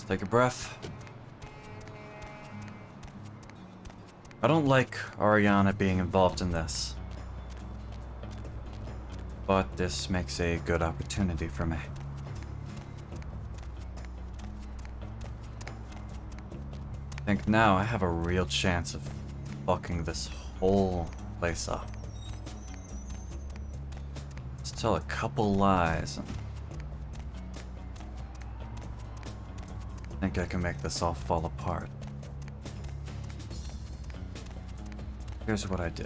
Just take a breath. I don't like Ariana being involved in this, but this makes a good opportunity for me. I think now I have a real chance of fucking this whole place up. Just tell a couple lies and I think I can make this all fall apart. Here's what I do.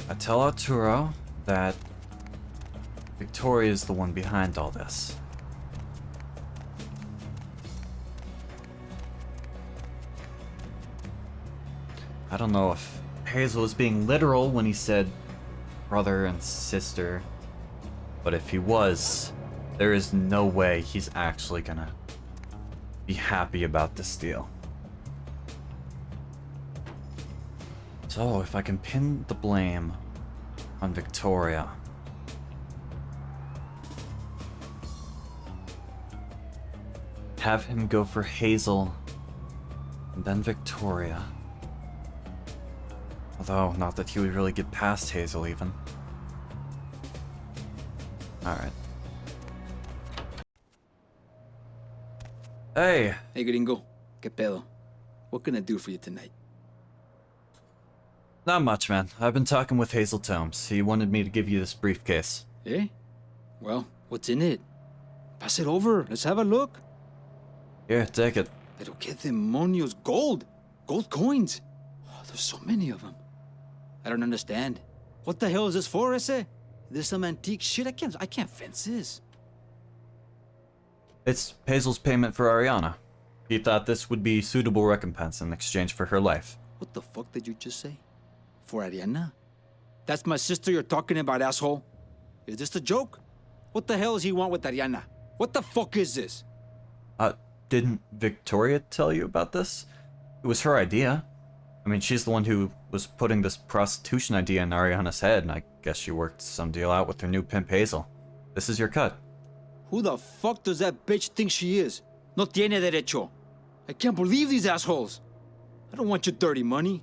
I tell Arturo that Victoria is the one behind all this. I don't know if Hazel was being literal when he said brother and sister, but if he was, there is no way he's actually gonna be happy about this deal. So if I can pin the blame on Victoria, have him go for Hazel and then Victoria. Although, not that he would really get past Hazel even. Alright. Hey! Hey, gringo. ¿Qué pedo? What can I do for you tonight? Not much, man. I've been talking with Hazel Tomes. He wanted me to give you this briefcase. Eh? Well, what's in it? Pass it over. Let's have a look. Here, take it. Pero qué demonios. Gold! Gold coins! Oh, there's so many of them. I don't understand. What the hell is this for, ese? This some antique shit? I can't fence this. It's Hazel's payment for Ariana. He thought this would be suitable recompense in exchange for her life. What the fuck did you just say? For Ariana? That's my sister you're talking about, asshole. Is this a joke? What the hell does he want with Ariana? What the fuck is this? Didn't Victoria tell you about this? It was her idea. I mean, she's the one who was putting this prostitution idea in Ariana's head, and I guess she worked some deal out with her new pimp Hazel. This is your cut. Who the fuck does that bitch think she is? No tiene derecho. I can't believe these assholes. I don't want your dirty money.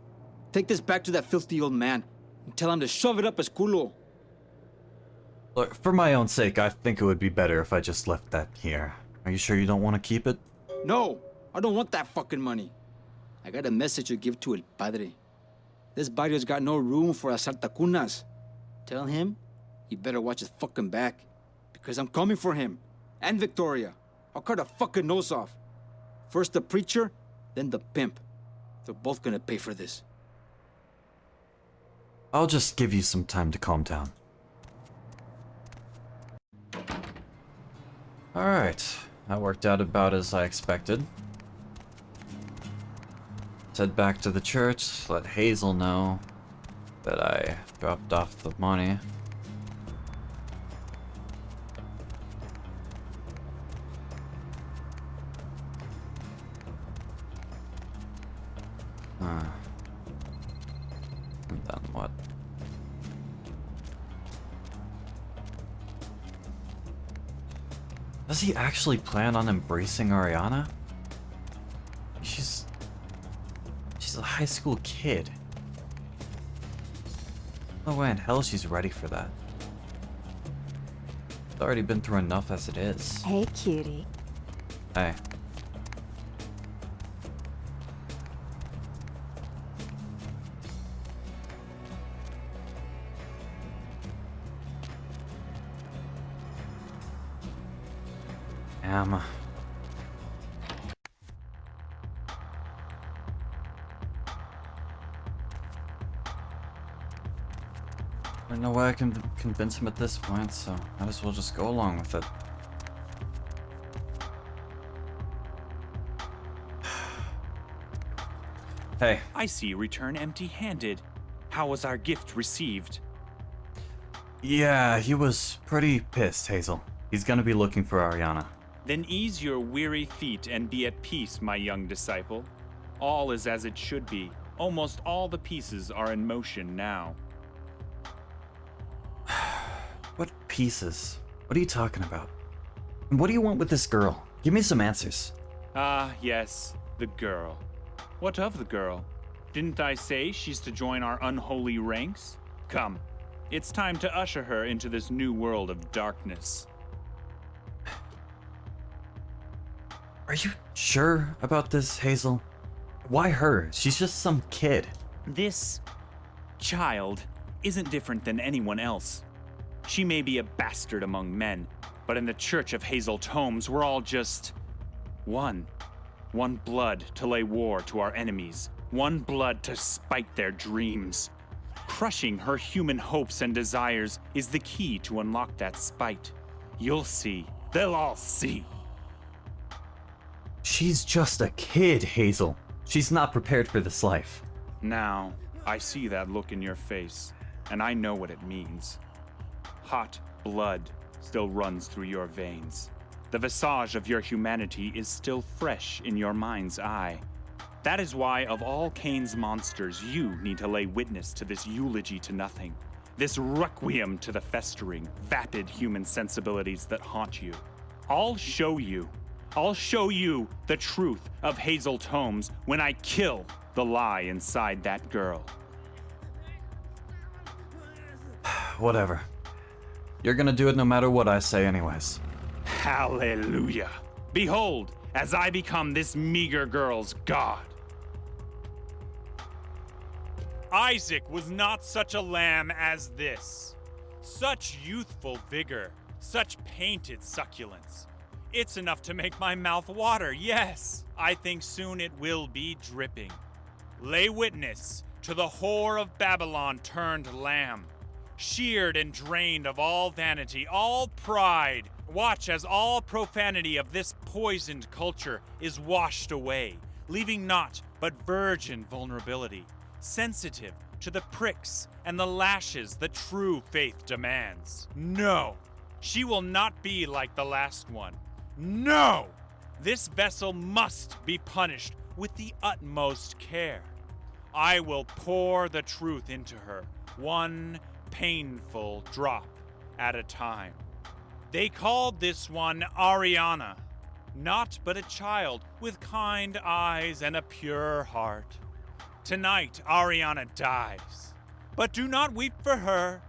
Take this back to that filthy old man and tell him to shove it up his culo. Look, for my own sake, I think it would be better if I just left that here. Are you sure you don't want to keep it? No, I don't want that fucking money. I got a message to give to El Padre. This barrio's got no room for asaltacunas. Tell him he better watch his fucking back, because I'm coming for him and Victoria. I'll cut a fucking nose off. First the preacher, then the pimp. They're both gonna pay for this. I'll just give you some time to calm down. Alright, that worked out about as I expected. Let's head back to the church, let Hazel know that I dropped off the money. And then what? Does he actually plan on embracing Ariana? She's a high school kid. No way in hell she's ready for that. She's already been through enough as it is. Hey, cutie. Hey. There's no way I can convince him at this point, so might as well just go along with it. Hey. I see you return empty-handed. How was our gift received? Yeah, he was pretty pissed, Hazel. He's gonna be looking for Ariana. Then ease your weary feet and be at peace, my young disciple. All is as it should be. Almost all the pieces are in motion now. What pieces? What are you talking about? What do you want with this girl? Give me some answers. Ah, yes, the girl. What of the girl? Didn't I say she's to join our unholy ranks? Come, it's time to usher her into this new world of darkness. Are you sure about this, Hazel? Why her? She's just some kid. This child isn't different than anyone else. She may be a bastard among men, but in the Church of Hazel Tomes, we're all just one. One blood to lay war to our enemies. One blood to spite their dreams. Crushing her human hopes and desires is the key to unlock that spite. You'll see. They'll all see. She's just a kid, Hazel. She's not prepared for this life. Now, I see that look in your face, and I know what it means. Hot blood still runs through your veins. The visage of your humanity is still fresh in your mind's eye. That is why, of all Cain's monsters, you need to lay witness to this eulogy to nothing, this requiem to the festering, vapid human sensibilities that haunt you. I'll show you the truth of Hazel Tomes when I kill the lie inside that girl. Whatever. You're gonna do it no matter what I say anyways. Hallelujah. Behold, as I become this meager girl's god. Isaac was not such a lamb as this. Such youthful vigor, such painted succulence. It's enough to make my mouth water, yes. I think soon it will be dripping. Lay witness to the whore of Babylon turned lamb. Sheared and drained of all vanity, all pride. Watch as all profanity of this poisoned culture is washed away, leaving naught but virgin vulnerability, sensitive to the pricks and the lashes the true faith demands. No, she will not be like the last one. No! This vessel must be punished with the utmost care. I will pour the truth into her, one painful drop at a time. They called this one Ariana, naught but a child with kind eyes and a pure heart. Tonight, Ariana dies. But do not weep for her.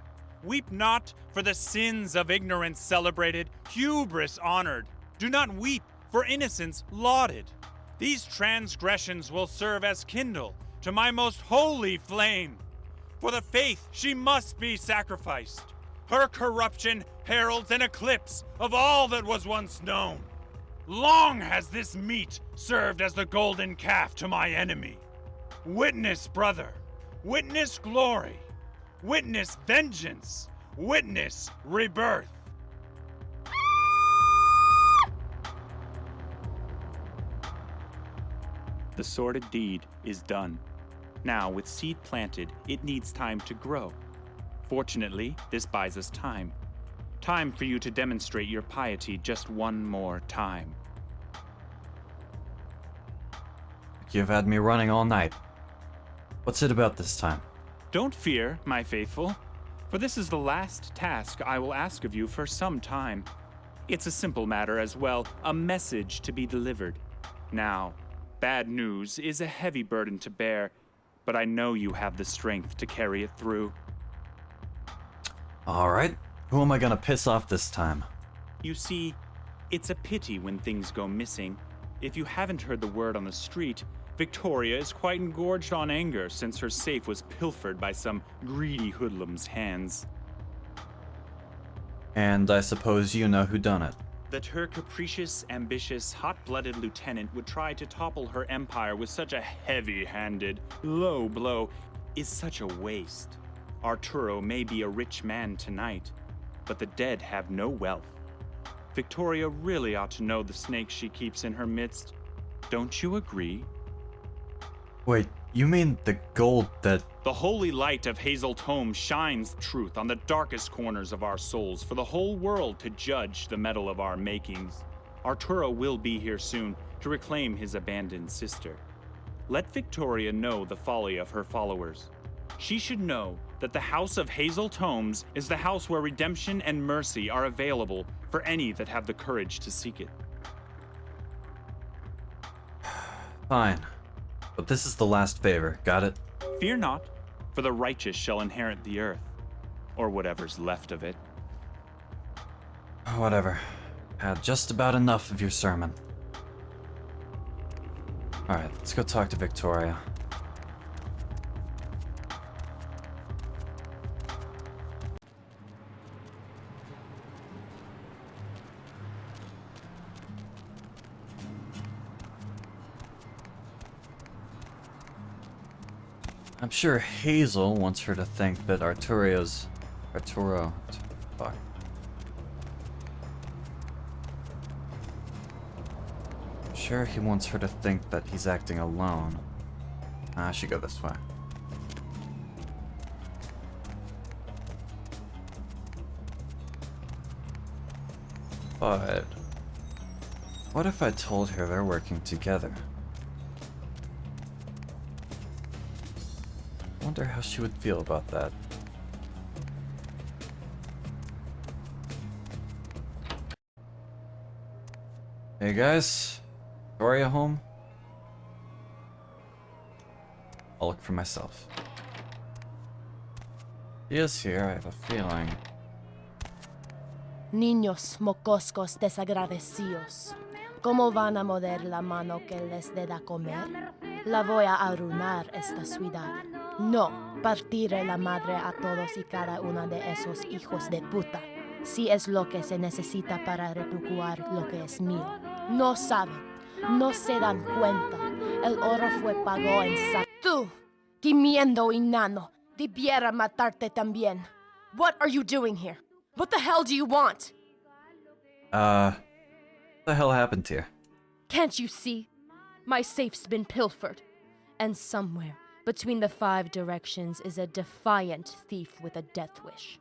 Weep not for the sins of ignorance celebrated, hubris honored. Do not weep for innocence lauded. These transgressions will serve as kindle to my most holy flame. For the faith she must be sacrificed. Her corruption heralds an eclipse of all that was once known. Long has this meat served as the golden calf to my enemy. Witness, brother. Witness glory. Witness vengeance. Witness rebirth. The sordid deed is done. Now, with seed planted, it needs time to grow. Fortunately, this buys us time. Time for you to demonstrate your piety just one more time. You've had me running all night. What's it about this time? Don't fear, my faithful, for this is the last task I will ask of you for some time. It's a simple matter as well, a message to be delivered. Now, bad news is a heavy burden to bear, but I know you have the strength to carry it through. Alright, who am I gonna piss off this time? You see, it's a pity when things go missing. If you haven't heard the word on the street, Victoria is quite engorged on anger since her safe was pilfered by some greedy hoodlum's hands. And I suppose you know who done it. That her capricious, ambitious, hot-blooded lieutenant would try to topple her empire with such a heavy-handed, low blow is such a waste. Arturo may be a rich man tonight, but the dead have no wealth. Victoria really ought to know the snake she keeps in her midst. Don't you agree? Wait, you mean the gold that... The holy light of Hazel Tome shines truth on the darkest corners of our souls for the whole world to judge the metal of our makings. Arturo will be here soon to reclaim his abandoned sister. Let Victoria know the folly of her followers. She should know that the House of Hazel Tomes is the house where redemption and mercy are available for any that have the courage to seek it. Fine. But this is the last favor, got it? Fear not, for the righteous shall inherit the earth, or whatever's left of it. Whatever. Had just about enough of your sermon. Alright, let's go talk to Victoria. I'm sure Hazel wants her to think that Arturo. Fuck. I'm sure he wants her to think that he's acting alone. I should go this way. But what if I told her they're working together? Wonder how she would feel about that. Hey guys, Victoria home? I'll look for myself. He is here, I have a feeling. Niños mocoscos desagradecidos, ¿cómo van a morder la mano que les dé a comer? La voy a arruinar esta ciudad. No partiré la madre a todos y cada uno de esos hijos de puta, si es lo que se necesita para recuperar lo que es mío. No saben, no se dan cuenta. El oro fue pago en Tú, gimiendo enano, debiera matarte también. What are you doing here? What the hell do you want? What the hell happened here? Can't you see? My safe's been pilfered. And somewhere between the 5 directions is a defiant thief with a death wish.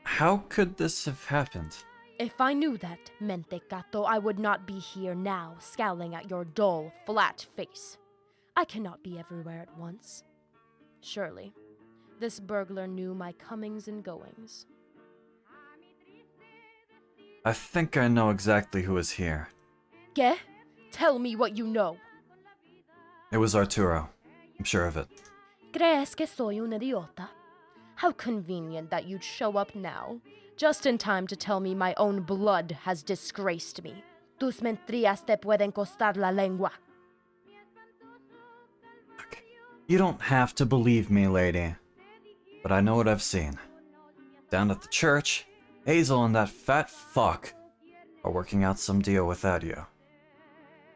How could this have happened? If I knew that, Mentecato, I would not be here now, scowling at your dull, flat face. I cannot be everywhere at once. Surely, this burglar knew my comings and goings. I think I know exactly who is here. ¿Qué? Tell me what you know. It was Arturo. I'm sure of it. ¿Crees que soy un idiota? How convenient that you'd show up now, just in time to tell me my own blood has disgraced me. Tus mentiras te pueden costar la lengua. Look, you don't have to believe me, lady. But I know what I've seen. Down at the church, Hazel and that fat fuck are working out some deal without you.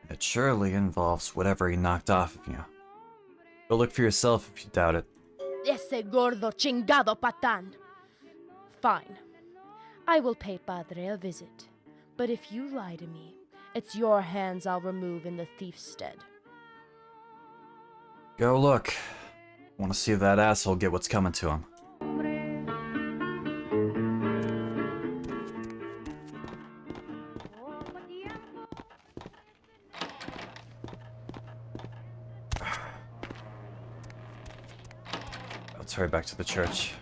And it surely involves whatever he knocked off of you. Go look for yourself if you doubt it. Ese gordo chingado patán. Fine. I will pay Padre a visit. But if you lie to me, it's your hands I'll remove in the thief's stead. Go look. Want to see that asshole get what's coming to him. Let's hurry back to the church.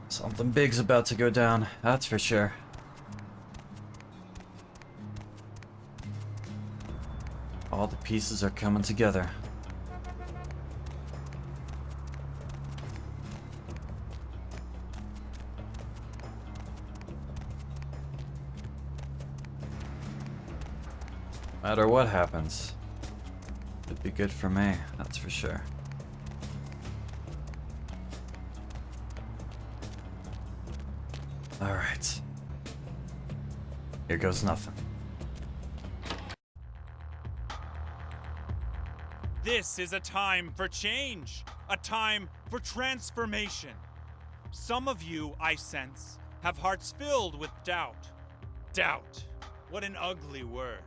Something big's about to go down, that's for sure. All the pieces are coming together. No matter what happens, it'd be good for me, that's for sure. Alright. Here goes nothing. This is a time for change, a time for transformation. Some of you, I sense, have hearts filled with doubt. Doubt. What an ugly word.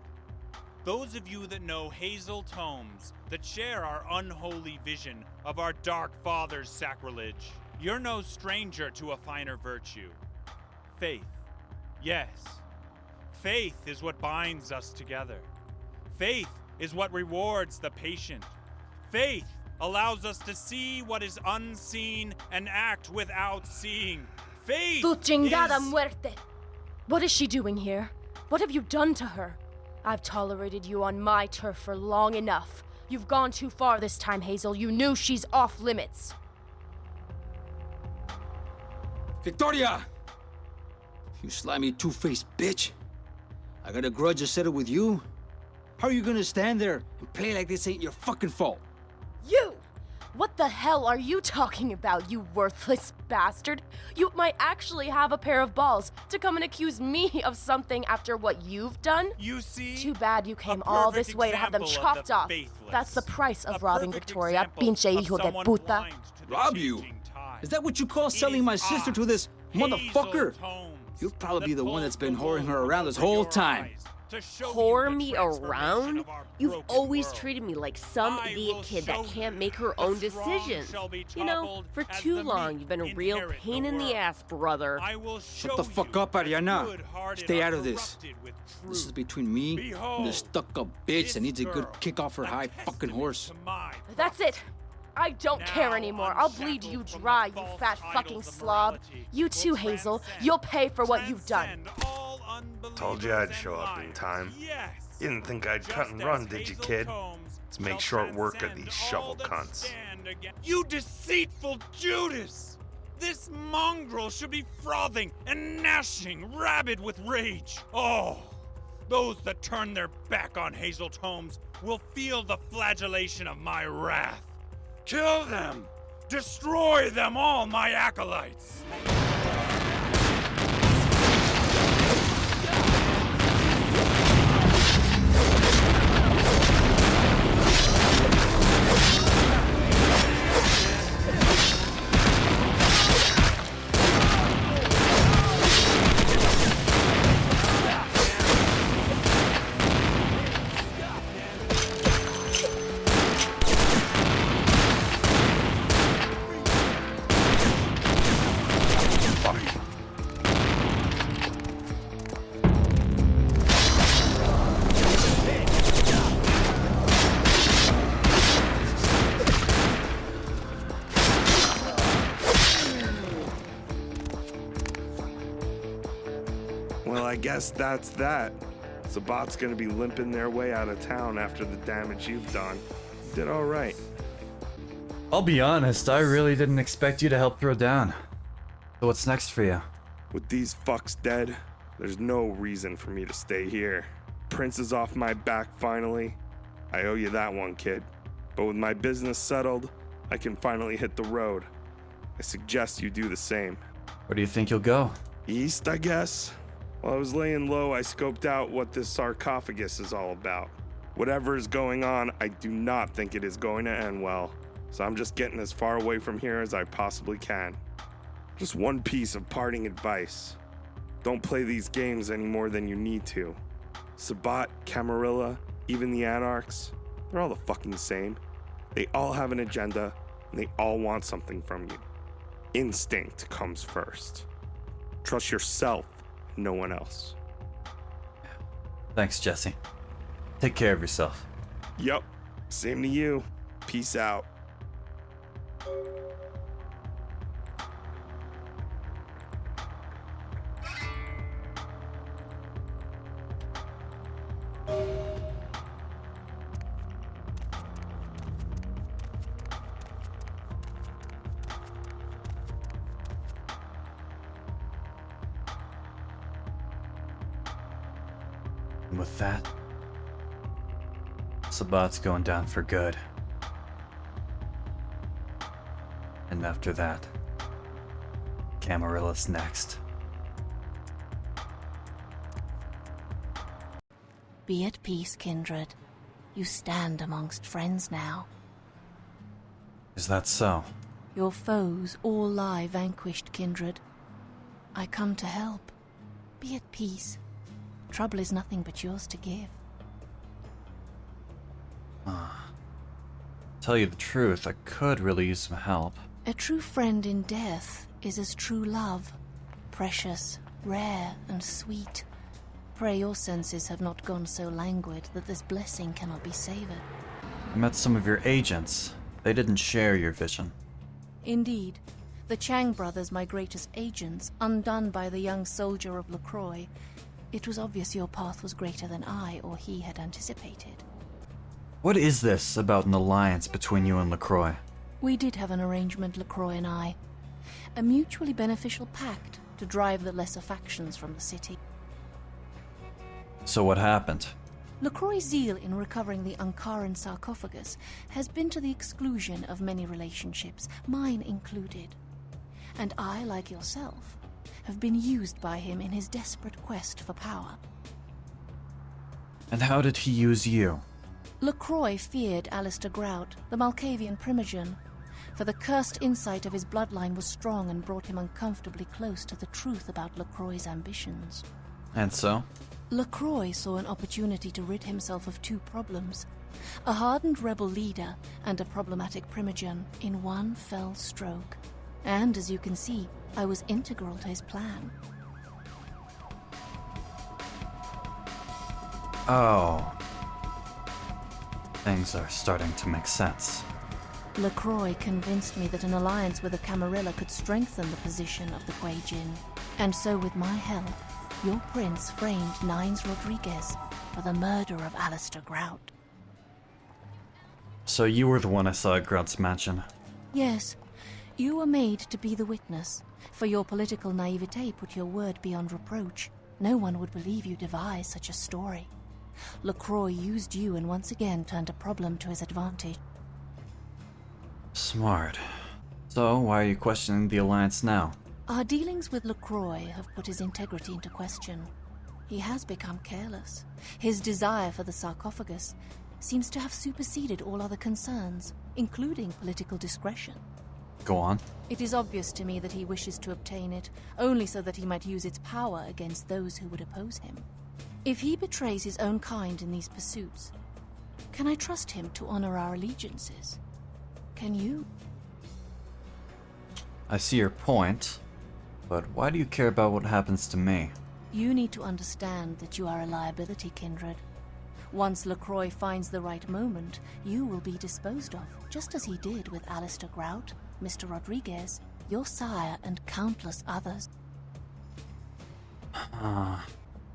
Those of you that know Hazel Tomes, that share our unholy vision of our dark father's sacrilege, you're no stranger to a finer virtue. Faith. Yes, Faith is what binds us together. Faith is what rewards the patient. Faith allows us to see what is unseen and act without seeing. Faith Tu chingada is... muerte! What is she doing here? What have you done to her? I've tolerated you on my turf for long enough. You've gone too far this time, Hazel. You knew she's off limits. Victoria! You slimy two-faced bitch. I got a grudge to settle with you? How are you gonna stand there and play like this ain't your fucking fault? You! What the hell are you talking about, you worthless bastard? You might actually have a pair of balls to come and accuse me of something after what you've done? You see? Too bad you came A all perfect this way to have them example of chopped the off. faithless. That's the price A of robbing perfect Victoria, example pinche of hijo de someone puta. blind to the Rob you? changing tides. Is that what you call It selling is my sister to this Hazel motherfucker? Tomes You'll probably be the one that's been pulls whoring the her wool around this over whole your time. eyes to show Whore you the me transformation around? of our You've broken always world. treated me like some I idiot will kid show that can't you make her the own strong decisions. shall be You know, toppled for as too the long meek you've been a real inherit the pain in the world. ass, brother. I will show Shut the fuck you up, that the Ariana. good-hearted Stay are out of this. corrupted with This is truth. between me and the Behold, stuck-up bitch this that needs a good girl, kick off her a high fucking testament horse. to my That's it. I don't care Now anymore. I'll bleed you unshackled from dry, the you false fat idols fucking of slob. morality, You will too, Hazel. transcend- You'll pay for what you've done. transcend all unbelievers Told you I'd and show up in liars. time. Yes. You didn't think I'd cut Just and as run, did you, Hazel kid? Combs Let's make shall short work of transcend these all shovel that cunts. stand against- You deceitful Judas! This mongrel should be frothing and gnashing, rabid with rage. Oh, those that turn their back on Hazel Holmes will feel the flagellation of my wrath. Kill them! Destroy them all, my acolytes! Well, I guess that's that. Sabat's gonna be limping their way out of town after the damage you've done. You did all right. I'll be honest, I really didn't expect you to help throw down. So what's next for you? With these fucks dead, there's no reason for me to stay here. Prince is off my back finally. I owe you that one, kid. But with my business settled, I can finally hit the road. I suggest you do the same. Where do you think you'll go? East, I guess? While I was laying low, I scoped out what this sarcophagus is all about. Whatever is going on, I do not think it is going to end well. So I'm just getting as far away from here as I possibly can. Just one piece of parting advice. Don't play these games any more than you need to. Sabat, Camarilla, even the Anarchs, they're all the fucking same. They all have an agenda, and they all want something from you. Instinct comes first. Trust yourself, no one else. Thanks, Jesse. Take care of yourself. Yup, same to you. Peace out. And with that, Sabat's going down for good. And after that, Camarilla's next. Be at peace, kindred. You stand amongst friends now. Is that so? Your foes all lie vanquished, kindred. I come to help. Be at peace. Trouble is nothing but yours to give. Tell you the truth, I could really use some help. A true friend in death is as true love. Precious, rare, and sweet. pray your senses have not gone so languid that this blessing cannot be savored. I met some of your agents. They didn't share your vision. Indeed. The Chang brothers, my greatest agents, undone by the young soldier of LaCroix. It was obvious your path was greater than I or he had anticipated. What is this about an alliance between you and LaCroix? We did have an arrangement, LaCroix and I. A mutually beneficial pact to drive the lesser factions from the city. So what happened? LaCroix's zeal in recovering the Ankaran sarcophagus has been to the exclusion of many relationships, mine included. And I, like yourself, have been used by him in his desperate quest for power. And how did he use you? LaCroix feared Alistair Grout, the Malkavian primogen, for the cursed insight of his bloodline was strong and brought him uncomfortably close to the truth about LaCroix's ambitions. And so? LaCroix saw an opportunity to rid himself of two problems, a hardened rebel leader and a problematic primogen, in one fell stroke. And, as you can see, I was integral to his plan. Oh. Things are starting to make sense. LaCroix convinced me that an alliance with the Camarilla could strengthen the position of the Kuei Jin. And so, with my help, your prince framed Nines Rodriguez for the murder of Alistair Grout. So you were the one I saw at Grout's mansion. Yes, you were made to be the witness. For your political naivete put your word beyond reproach. No one would believe you devised such a story. LaCroix used you and once again turned a problem to his advantage. Smart. So why are you questioning the alliance now? Our dealings with LaCroix have put his integrity into question. He has become careless. His desire for the sarcophagus seems to have superseded all other concerns, including political discretion. Go on. It is obvious to me that he wishes to obtain it, only so that he might use its power against those who would oppose him. If he betrays his own kind in these pursuits, can I trust him to honor our allegiances? Can you? I see your point, but why do you care about what happens to me? You need to understand that you are a liability, Kindred. Once LaCroix finds the right moment, you will be disposed of, just as he did with Alistair Grout, Mr. Rodriguez, your sire, and countless others.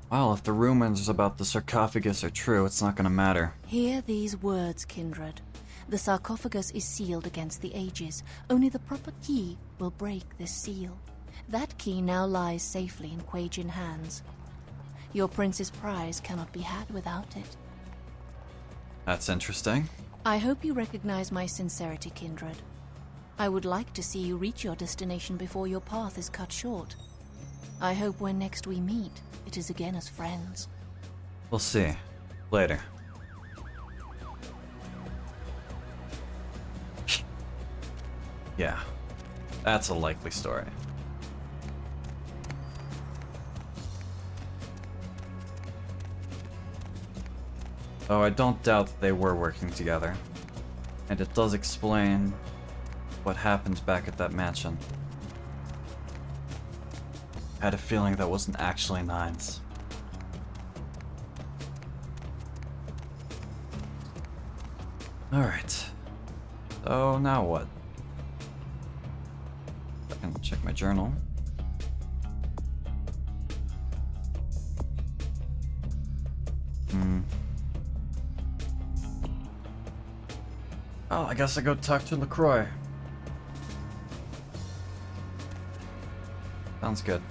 Well, if the rumors about the sarcophagus are true, it's not gonna matter. Hear these words, Kindred. The sarcophagus is sealed against the ages. Only the proper key will break this seal. That key now lies safely in Kuei Jin hands. Your prince's prize cannot be had without it. That's interesting. I hope you recognize my sincerity, Kindred. I would like to see you reach your destination before your path is cut short. I hope when next we meet, it is again as friends. We'll see. Later. Yeah, that's a likely story. Though I don't doubt that they were working together. And it does explain what happened back at that mansion. I had a feeling that wasn't actually Nines. Alright. So now what? I can check my journal. Oh, I guess I go talk to LaCroix. Sounds good.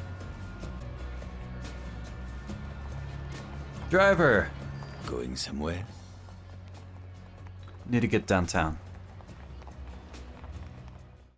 Driver! Going somewhere? Need to get downtown.